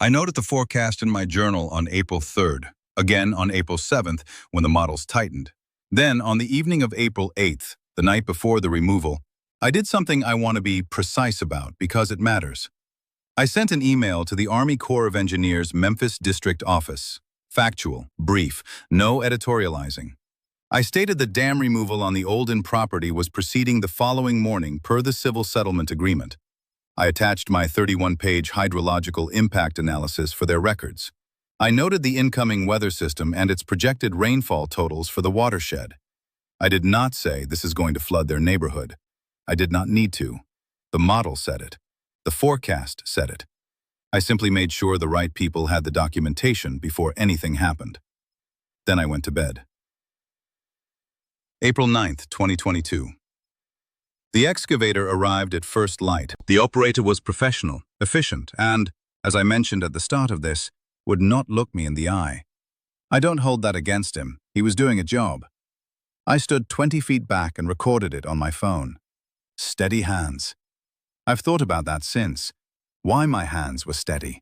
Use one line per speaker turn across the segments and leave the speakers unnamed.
I noted the forecast in my journal on April 3rd, again on April 7th when the models tightened. Then, on the evening of April 8th, the night before the removal, I did something I want to be precise about because it matters. I sent an email to the Army Corps of Engineers Memphis District Office. Factual, brief, no editorializing. I stated the dam removal on the Olden property was proceeding the following morning per the Civil Settlement Agreement. I attached my 31-page hydrological impact analysis for their records. I noted the incoming weather system and its projected rainfall totals for the watershed. I did not say this is going to flood their neighborhood. I did not need to. The model said it. The forecast said it. I simply made sure the right people had the documentation before anything happened. Then I went to bed. April 9th, 2022. The excavator arrived at first light. The operator was professional, efficient, and, as I mentioned at the start of this, would not look me in the eye. I don't hold that against him. He was doing a job. I stood 20 feet back and recorded it on my phone. Steady hands. I've thought about that since. Why my hands were steady.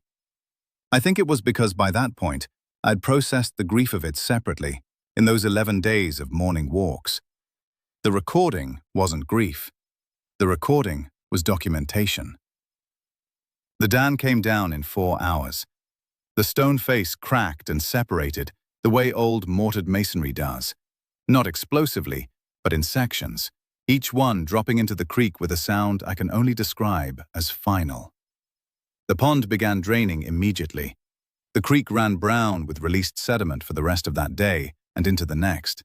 I think it was because by that point, I'd processed the grief of it separately, in those 11 days of morning walks. The recording wasn't grief. The recording was documentation. The dam came down in 4 hours. The stone face cracked and separated the way old mortared masonry does. Not explosively, but in sections, each one dropping into the creek with a sound I can only describe as final. The pond began draining immediately. The creek ran brown with released sediment for the rest of that day and into the next.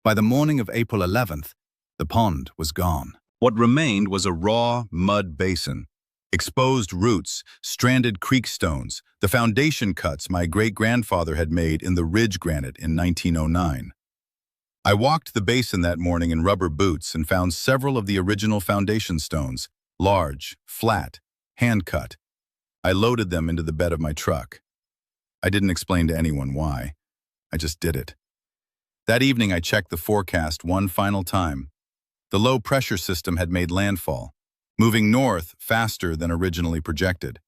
By the morning of April 11th, the pond was gone. What remained was a raw mud basin. Exposed roots, stranded creek stones, the foundation cuts my great-grandfather had made in the ridge granite in 1909. I walked the basin that morning in rubber boots and found several of the original foundation stones, large, flat, hand-cut. I loaded them into the bed of my truck. I didn't explain to anyone why. I just did it. That evening I checked the forecast one final time. The low-pressure system had made landfall, moving north faster than originally projected.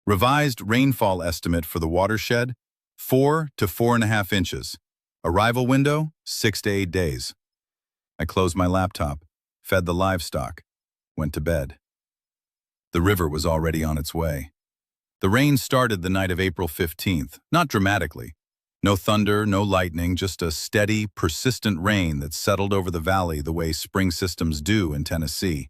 Revised rainfall estimate for the watershed, 4 to 4.5 inches. Arrival window, 6 to 8 days. I closed my laptop, fed the livestock, went to bed. The river was already on its way. The rain started the night of April 15th, not dramatically. No thunder, no lightning, just a steady, persistent rain that settled over the valley the way spring systems do in Tennessee,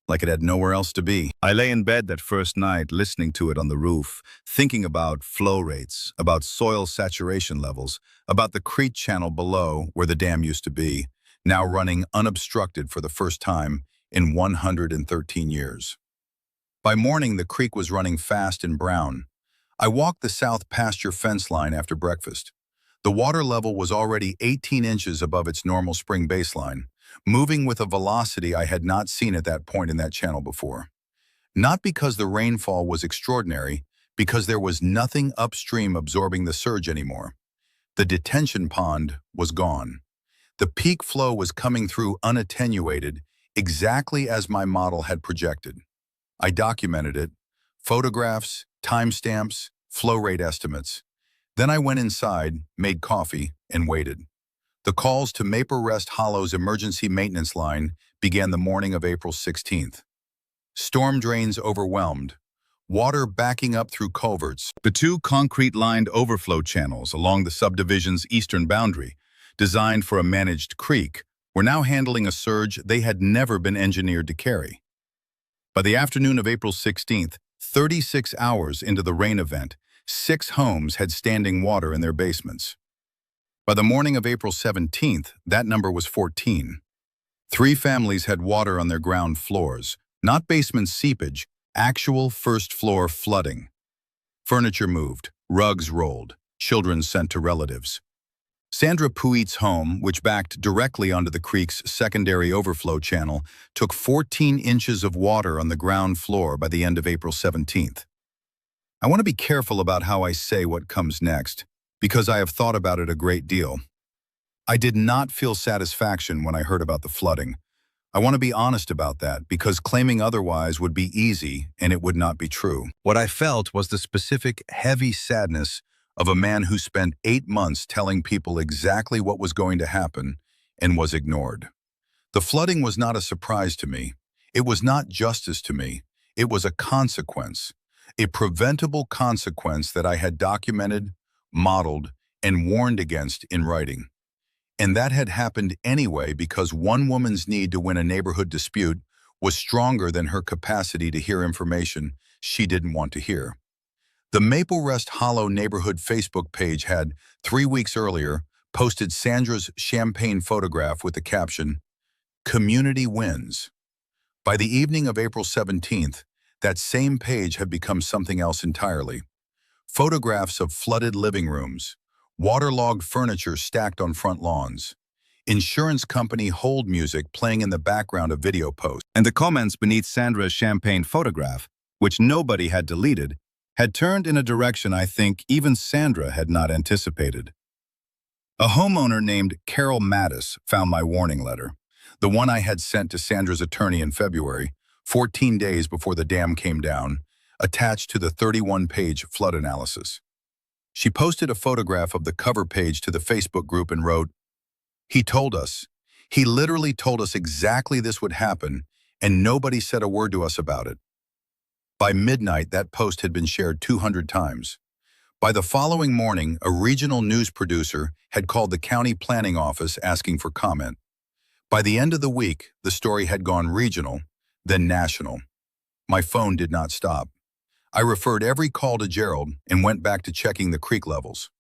like it had nowhere else to be. I lay in bed that first night listening to it on the roof, thinking about flow rates, about soil saturation levels, about the creek channel below where the dam used to be, now running unobstructed for the first time in 113 years. By morning, the creek was running fast and brown. I walked the south pasture fence line after breakfast. The water level was already 18 inches above its normal spring baseline, moving with a velocity I had not seen at that point in that channel before. Not because the rainfall was extraordinary, because there was nothing upstream absorbing the surge anymore. The detention pond was gone. The peak flow was coming through unattenuated, exactly as my model had projected. I documented it, photographs, timestamps, flow rate estimates. Then I went inside, made coffee, and waited. The calls to Maple Rest Hollow's emergency maintenance line began the morning of April 16th. Storm drains overwhelmed, water backing up through culverts. The 2 concrete-lined overflow channels along the subdivision's eastern boundary, designed for a managed creek, were now handling a surge they had never been engineered to carry. By the afternoon of April 16th, 36 hours into the rain event, 6 homes had standing water in their basements. By the morning of April 17th, that number was 14. 3 families had water on their ground floors, not basement seepage, actual first-floor flooding. Furniture moved, rugs rolled, children sent to relatives. Sandra Puit's home, which backed directly onto the creek's secondary overflow channel, took 14 inches of water on the ground floor by the end of April 17th. I want to be careful about how I say what comes next, because I have thought about it a great deal. I did not feel satisfaction when I heard about the flooding. I want to be honest about that because claiming otherwise would be easy and it would not be true. What I felt was the specific, heavy sadness of a man who spent 8 months telling people exactly what was going to happen and was ignored. The flooding was not a surprise to me. It was not justice to me. It was a consequence, a preventable consequence that I had documented, modeled, and warned against in writing. And that had happened anyway because one woman's need to win a neighborhood dispute was stronger than her capacity to hear information she didn't want to hear. The Maple Rest Hollow neighborhood Facebook page had, 3 weeks earlier, posted Sandra's champagne photograph with the caption, "Community wins." By the evening of April 17th, that same page had become something else entirely. Photographs of flooded living rooms, waterlogged furniture stacked on front lawns, insurance company hold music playing in the background of video posts. And the comments beneath Sandra's champagne photograph, which nobody had deleted, had turned in a direction I think even Sandra had not anticipated. A homeowner named Carol Mattis found my warning letter, the one I had sent to Sandra's attorney in February, 14 days before the dam came down, attached to the 31-page flood analysis. She posted a photograph of the cover page to the Facebook group and wrote, "He told us. He literally told us exactly this would happen, and nobody said a word to us about it." By midnight, that post had been shared 200 times. By the following morning, a regional news producer had called the county planning office asking for comment. By the end of the week, the story had gone regional, then national. My phone did not stop. I referred every call to Gerald and went back to checking the creek levels.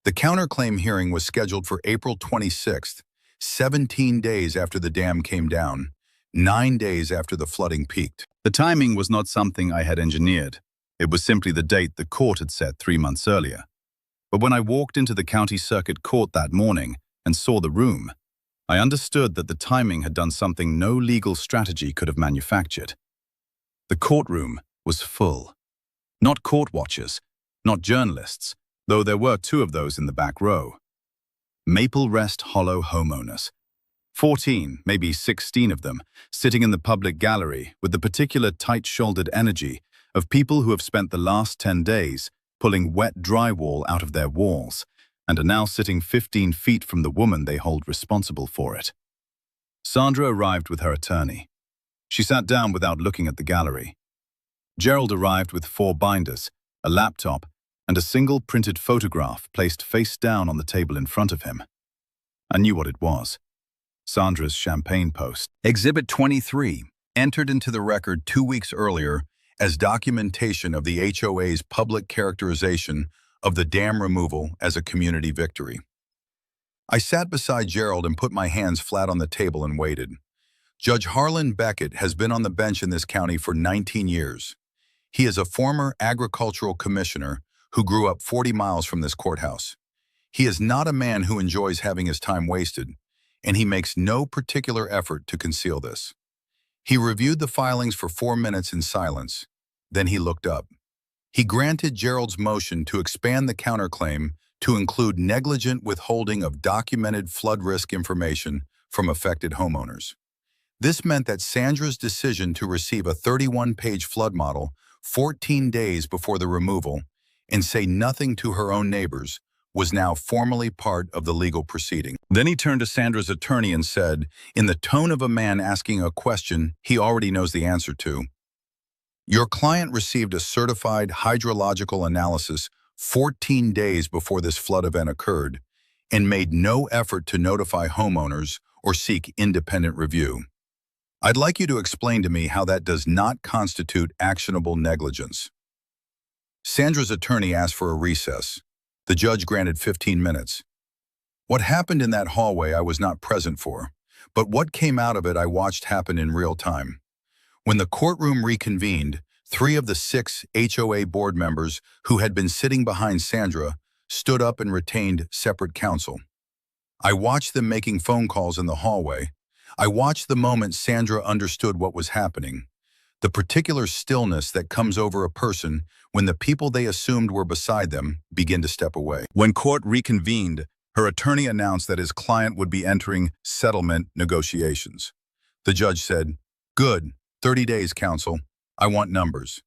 The counterclaim hearing was scheduled for April 26th, 17 days after the dam came down, 9 days after the flooding peaked. The timing was not something I had engineered. It was simply the date the court had set 3 months earlier. But when I walked into the county circuit court that morning and saw the room, I understood that the timing had done something no legal strategy could have manufactured. The courtroom was full. Not court watchers, not journalists, though there were 2 of those in the back row. Maple Rest Hollow homeowners. 14, maybe 16 of them, sitting in the public gallery with the particular tight-shouldered energy of people who have spent the last 10 days pulling wet drywall out of their walls and are now sitting 15 feet from the woman they hold responsible for it. Sandra arrived with her attorney. She sat down without looking at the gallery. Gerald arrived with 4 binders, a laptop, and a single printed photograph placed face down on the table in front of him. I knew what it was. Sandra's champagne post. Exhibit 23, entered into the record 2 weeks earlier as documentation of the HOA's public characterization of the dam removal as a community victory. I sat beside Gerald and put my hands flat on the table and waited. Judge Harlan Beckett has been on the bench in this county for 19 years. He is a former agricultural commissioner who grew up 40 miles from this courthouse. He is not a man who enjoys having his time wasted, and he makes no particular effort to conceal this. He reviewed the filings for 4 minutes in silence. Then he looked up. He granted Gerald's motion to expand the counterclaim to include negligent withholding of documented flood risk information from affected homeowners. This meant that Sandra's decision to receive a 31-page flood model 14 days before the removal and say nothing to her own neighbors was now formally part of the legal proceeding. Then he turned to Sandra's attorney and said, in the tone of a man asking a question he already knows the answer to, "Your client received a certified hydrological analysis 14 days before this flood event occurred and made no effort to notify homeowners or seek independent review. I'd like you to explain to me how that does not constitute actionable negligence." Sandra's attorney asked for a recess. The judge granted 15 minutes. What happened in that hallway I was not present for, but what came out of it I watched happen in real time. When the courtroom reconvened, 3 of the 6 HOA board members who had been sitting behind Sandra stood up and retained separate counsel. I watched them making phone calls in the hallway. I watched the moment Sandra understood what was happening, the particular stillness that comes over a person when the people they assumed were beside them begin to step away. When court reconvened, her attorney announced that his client would be entering settlement negotiations. The judge said, "Good, 30 days, counsel. I want numbers."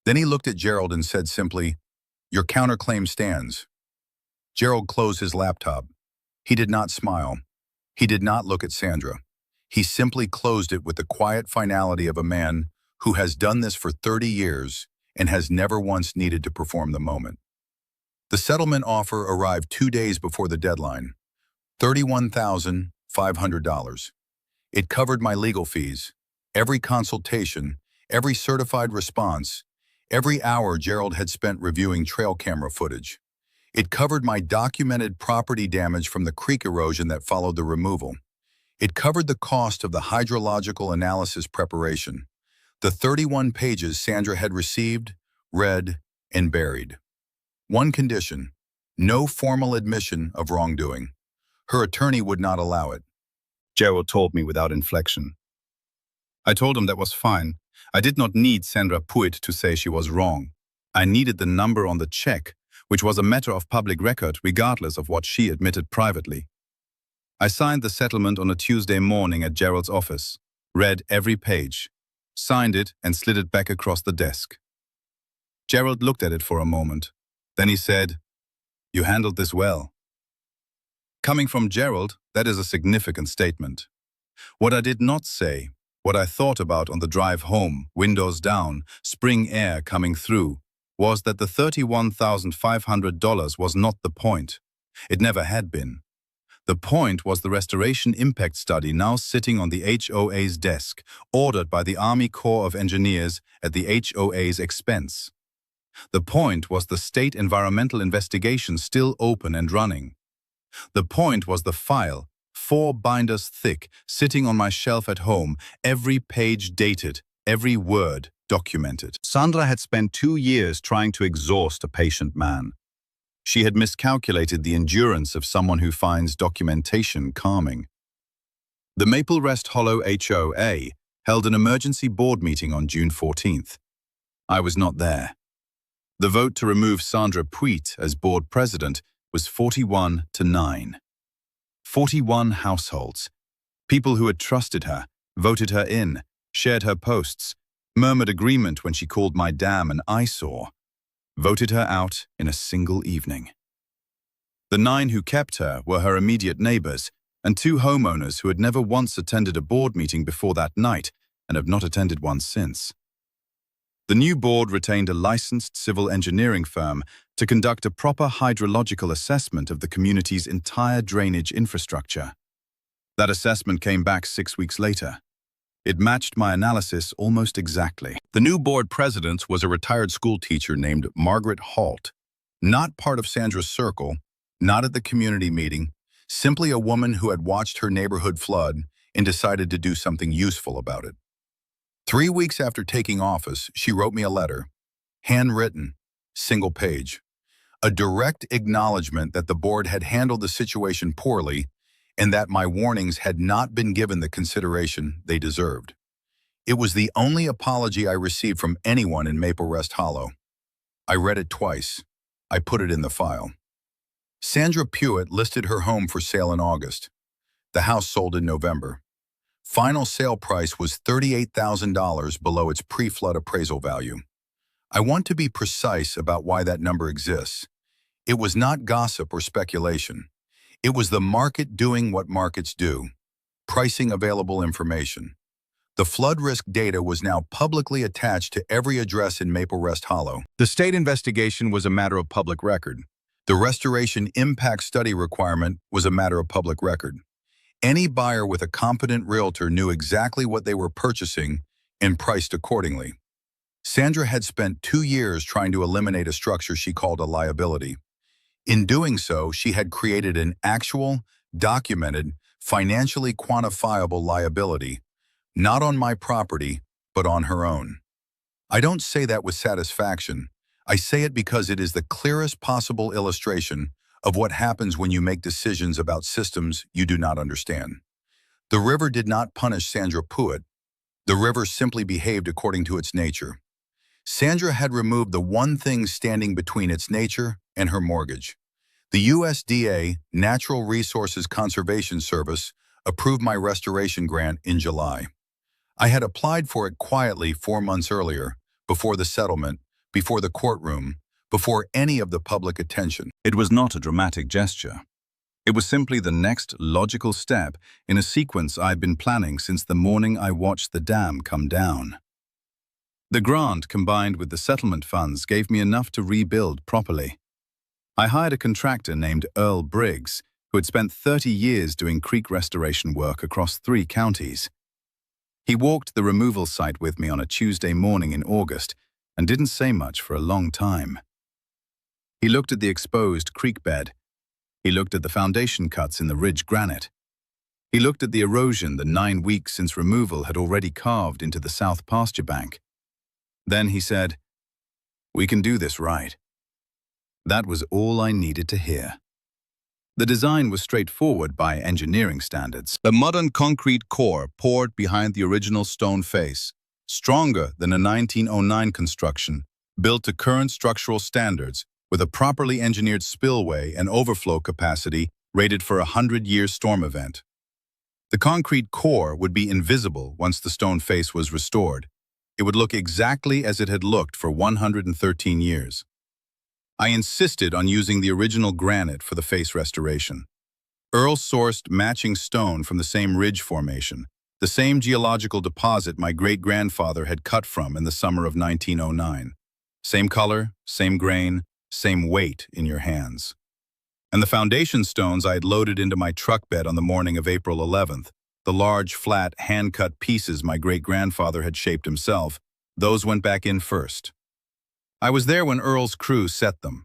Then he looked at Gerald and said simply, "Your counterclaim stands." Gerald closed his laptop. He did not smile. He did not look at Sandra. He simply closed it with the quiet finality of a man who has done this for 30 years and has never once needed to perform the moment. The settlement offer arrived 2 days before the deadline, $31,500. It covered my legal fees, every consultation, every certified response, every hour Gerald had spent reviewing trail camera footage. It covered my documented property damage from the creek erosion that followed the removal. It covered the cost of the hydrological analysis preparation, the 31 pages Sandra had received, read, and buried. One condition: no formal admission of wrongdoing. Her attorney would not allow it. Gerald told me without inflection. I told him that was fine. I did not need Sandra Puit to say she was wrong. I needed the number on the check, which was a matter of public record regardless of what she admitted privately. I signed the settlement on a Tuesday morning at Gerald's office, read every page, signed it and slid it back across the desk. Gerald looked at it for a moment. Then he said, "You handled this well." Coming from Gerald, that is a significant statement. What I did not say, what I thought about on the drive home, windows down, spring air coming through, was that the $31,500 was not the point. It never had been. The point was the restoration impact study now sitting on the HOA's desk, ordered by the Army Corps of Engineers at the HOA's expense. The point was the state environmental investigation still open and running. The point was the file, 4 binders thick, sitting on my shelf at home, every page dated, every word documented. Sandra had spent 2 years trying to exhaust a patient man. She had miscalculated the endurance of someone who finds documentation calming. The Maple Rest Hollow HOA held an emergency board meeting on June 14th. I was not there. The vote to remove Sandra Puit as board president was 41-9. 41 households. People who had trusted her, voted her in, shared her posts, murmured agreement when she called my dam an eyesore, voted her out in a single evening. The 9 who kept her were her immediate neighbors and 2 homeowners who had never once attended a board meeting before that night and have not attended one since. The new board retained a licensed civil engineering firm to conduct a proper hydrological assessment of the community's entire drainage infrastructure. That assessment came back 6 weeks later. It matched my analysis almost exactly. The new board president was a retired school teacher named Margaret Halt, not part of Sandra's circle, not at the community meeting, simply a woman who had watched her neighborhood flood and decided to do something useful about it. 3 weeks after taking office, she wrote me a letter, handwritten, single page, a direct acknowledgement that the board had handled the situation poorly and that my warnings had not been given the consideration they deserved. It was the only apology I received from anyone in Maple Rest Hollow. I read it twice. I put it in the file. Sandra Puit listed her home for sale in August. The house sold in November. Final sale price was $38,000 below its pre-flood appraisal value. I want to be precise about why that number exists. It was not gossip or speculation. It was the market doing what markets do, pricing available information. The flood risk data was now publicly attached to every address in Maple Rest Hollow. The state investigation was a matter of public record. The restoration impact study requirement was a matter of public record. Any buyer with a competent realtor knew exactly what they were purchasing and priced accordingly. Sandra had spent 2 years trying to eliminate a structure she called a liability. In doing so, she had created an actual, documented, financially quantifiable liability, not on my property, but on her own. I don't say that with satisfaction. I say it because it is the clearest possible illustration of what happens when you make decisions about systems you do not understand. The river did not punish Sandra Puit. The river simply behaved according to its nature. Sandra had removed the one thing standing between its nature and her mortgage. The USDA, Natural Resources Conservation Service,
approved my restoration grant in July. I had applied for it quietly 4 months earlier, before the settlement, before the courtroom, before any of the public attention.
It was not a dramatic gesture. It was simply the next logical step in a sequence I'd been planning since the morning I watched the dam come down. The grant, combined with the settlement funds, gave me enough to rebuild properly. I hired a contractor named Earl Briggs, who had spent 30 years doing creek restoration work across 3 counties. He walked the removal site with me on a Tuesday morning in August and didn't say much for a long time. He looked at the exposed creek bed. He looked at the foundation cuts in the ridge granite. He looked at the erosion the 9 weeks since removal had already carved into the south pasture bank. Then he said, "We can do this right." That was all I needed to hear. The design was straightforward by engineering standards. The modern concrete core poured behind the original stone face, stronger than a 1909 construction, built to current structural standards, with a properly engineered spillway and overflow capacity rated for a 100-year storm event. The concrete core would be invisible once the stone face was restored. It would look exactly as it had looked for 113 years. I insisted on using the original granite for the face restoration. Earl sourced matching stone from the same ridge formation, the same geological deposit my great-grandfather had cut from in the summer of 1909. Same color, same grain, same weight in your hands. And the foundation stones I had loaded into my truck bed on the morning of April 11th, the large, flat, hand-cut pieces my great-grandfather had shaped himself, those went back in first. I was there when Earl's crew set them.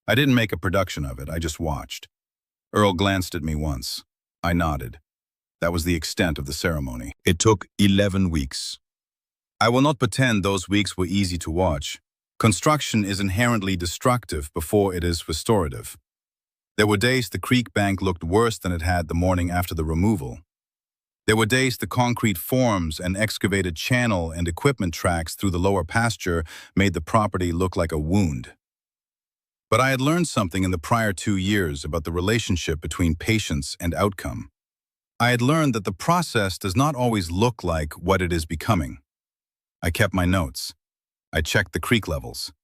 I didn't make a production of it, I just watched. Earl glanced at me once. I nodded. That was the extent of the ceremony. It took 11 weeks. I will not pretend those weeks were easy to watch. Construction is inherently destructive before it is restorative. There were days the creek bank looked worse than it had the morning after the removal. There were days the concrete forms and excavated channel and equipment tracks through the lower pasture made the property look like a wound. But I had learned something in the prior 2 years about the relationship between patience and outcome. I had learned that the process does not always look like what it is becoming. I kept my notes. I checked the creek levels.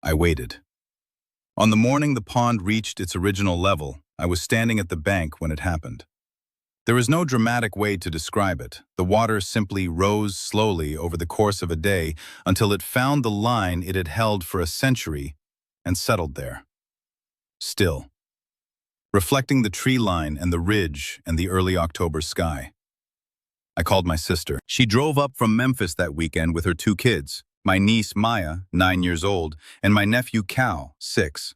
I waited. On the morning the pond reached its original level, I was standing at the bank when it happened. There is no dramatic way to describe it. The water simply rose slowly over the course of a day until it found the line it had held for a century and settled there. Still, reflecting the tree line and the ridge and the early October sky. I called my sister. She drove up from Memphis that weekend with her 2 kids, my niece Maya, 9 years old, and my nephew Cal, 6.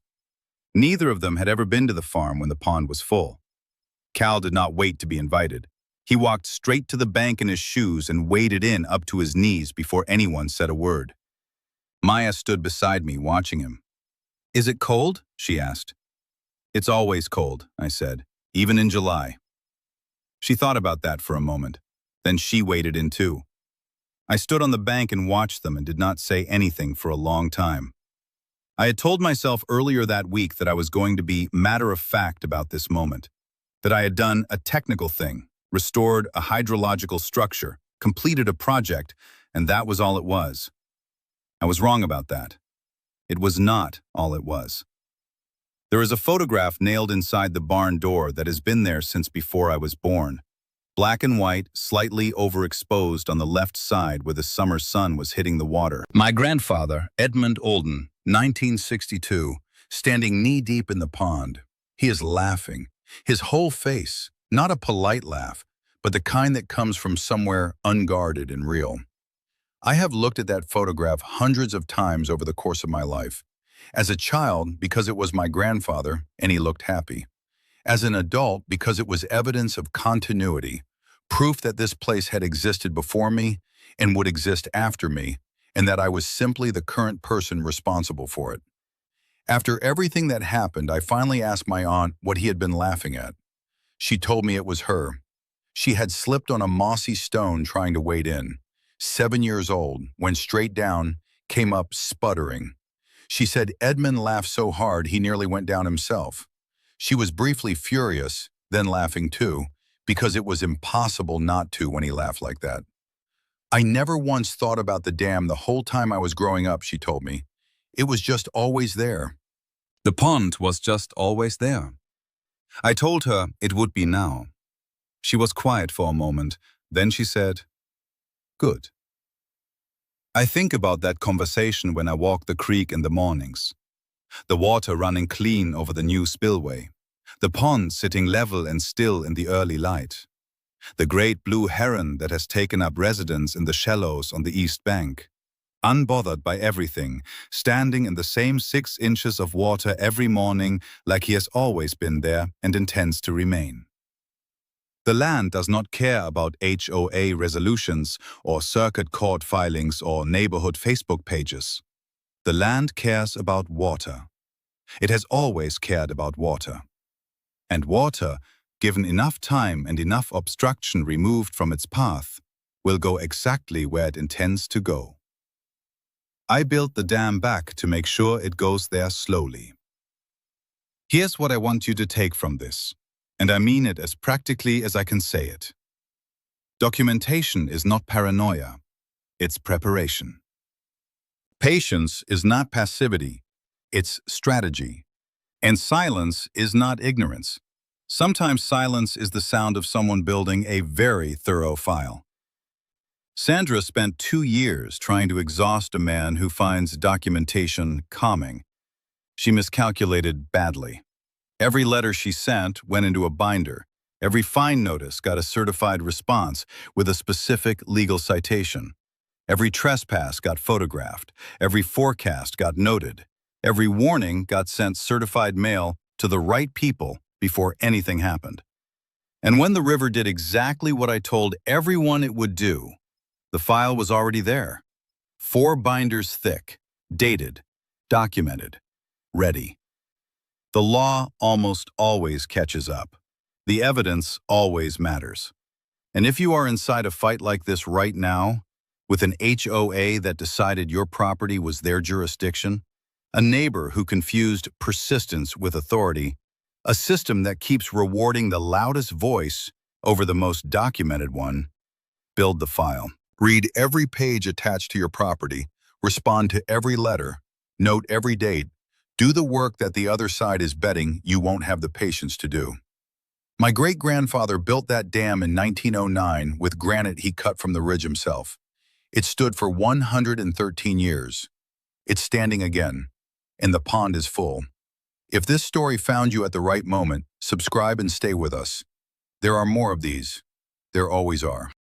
Neither of them had ever been to the farm when the pond was full. Cal did not wait to be invited. He walked straight to the bank in his shoes and waded in up to his knees before anyone said a word. Maya stood beside me, watching him. "Is it cold?" she asked. "It's always cold," I said, "even in July." She thought about that for a moment. Then she waded in too. I stood on the bank and watched them and did not say anything for a long time. I had told myself earlier that week that I was going to be matter-of-fact about this moment. That I had done a technical thing, restored a hydrological structure, completed a project, and that was all it was. I was wrong about that. It was not all it was. There is a photograph nailed inside the barn door that has been there since before I was born. Black and white, slightly overexposed on the left side where the summer sun was hitting the water. My grandfather, Edmund Olden, 1962, standing knee-deep in the pond. He is laughing. His whole face, not a polite laugh, but the kind that comes from somewhere unguarded and real. I have looked at that photograph hundreds of times over the course of my life. As a child, because it was my grandfather, and he looked happy. As an adult, because it was evidence of continuity, proof that this place had existed before me and would exist after me, and that I was simply the current person responsible for it. After everything that happened, I finally asked my aunt what he had been laughing at. She told me it was her. She had slipped on a mossy stone trying to wade in. 7 years old, went straight down, came up sputtering. She said Edmund laughed so hard he nearly went down himself. She was briefly furious, then laughing too,
because it was impossible not to when he laughed like that. I never once thought about the dam the whole time I was growing up, she told me. It was just always there.
The pond was just always there. I told her it would be now. She was quiet for a moment, then she said, "Good." I think about that conversation when I walk the creek in the mornings. The water running clean over the new spillway. The pond sitting level and still in the early light. The great blue heron that has taken up residence in the shallows on the east bank. Unbothered by everything, standing in the same 6 inches of water every morning like he has always been there and intends to remain. The land does not care about HOA resolutions or circuit court filings or neighborhood Facebook pages. The land cares about water. It has always cared about water. And water, given enough time and enough obstruction removed from its path, will go exactly where it intends to go. I built the dam back to make sure it goes there slowly. Here's what I want you to take from this, and I mean it as practically as I can say it. Documentation is not paranoia, it's preparation. Patience is not passivity, it's strategy. And silence is not ignorance. Sometimes silence is the sound of someone building a very thorough file. Sandra spent 2 years trying to exhaust a man who finds documentation calming. She miscalculated badly. Every letter she sent went into a binder. Every fine notice got a certified response with a specific legal citation. Every trespass got photographed. Every forecast got noted. Every warning got sent certified mail to the right people before anything happened. And when the river did exactly what I told everyone it would do, the file was already there. 4 binders thick, dated, documented, ready. The law almost always catches up. The evidence always matters. And if you are inside a fight like this right now, with an HOA that decided your property was their jurisdiction, a neighbor who confused persistence with authority, a system that keeps rewarding the loudest voice over the most documented one, build the file.
Read every page attached to your property, respond to every letter, note every date, do the work that the other side is betting you won't have the patience to do. My great-grandfather built that dam in 1909 with granite he cut from the ridge himself. It stood for 113 years. It's standing again, and the pond is full. If this story found you at the right moment, subscribe and stay with us. There are more of these. There always are.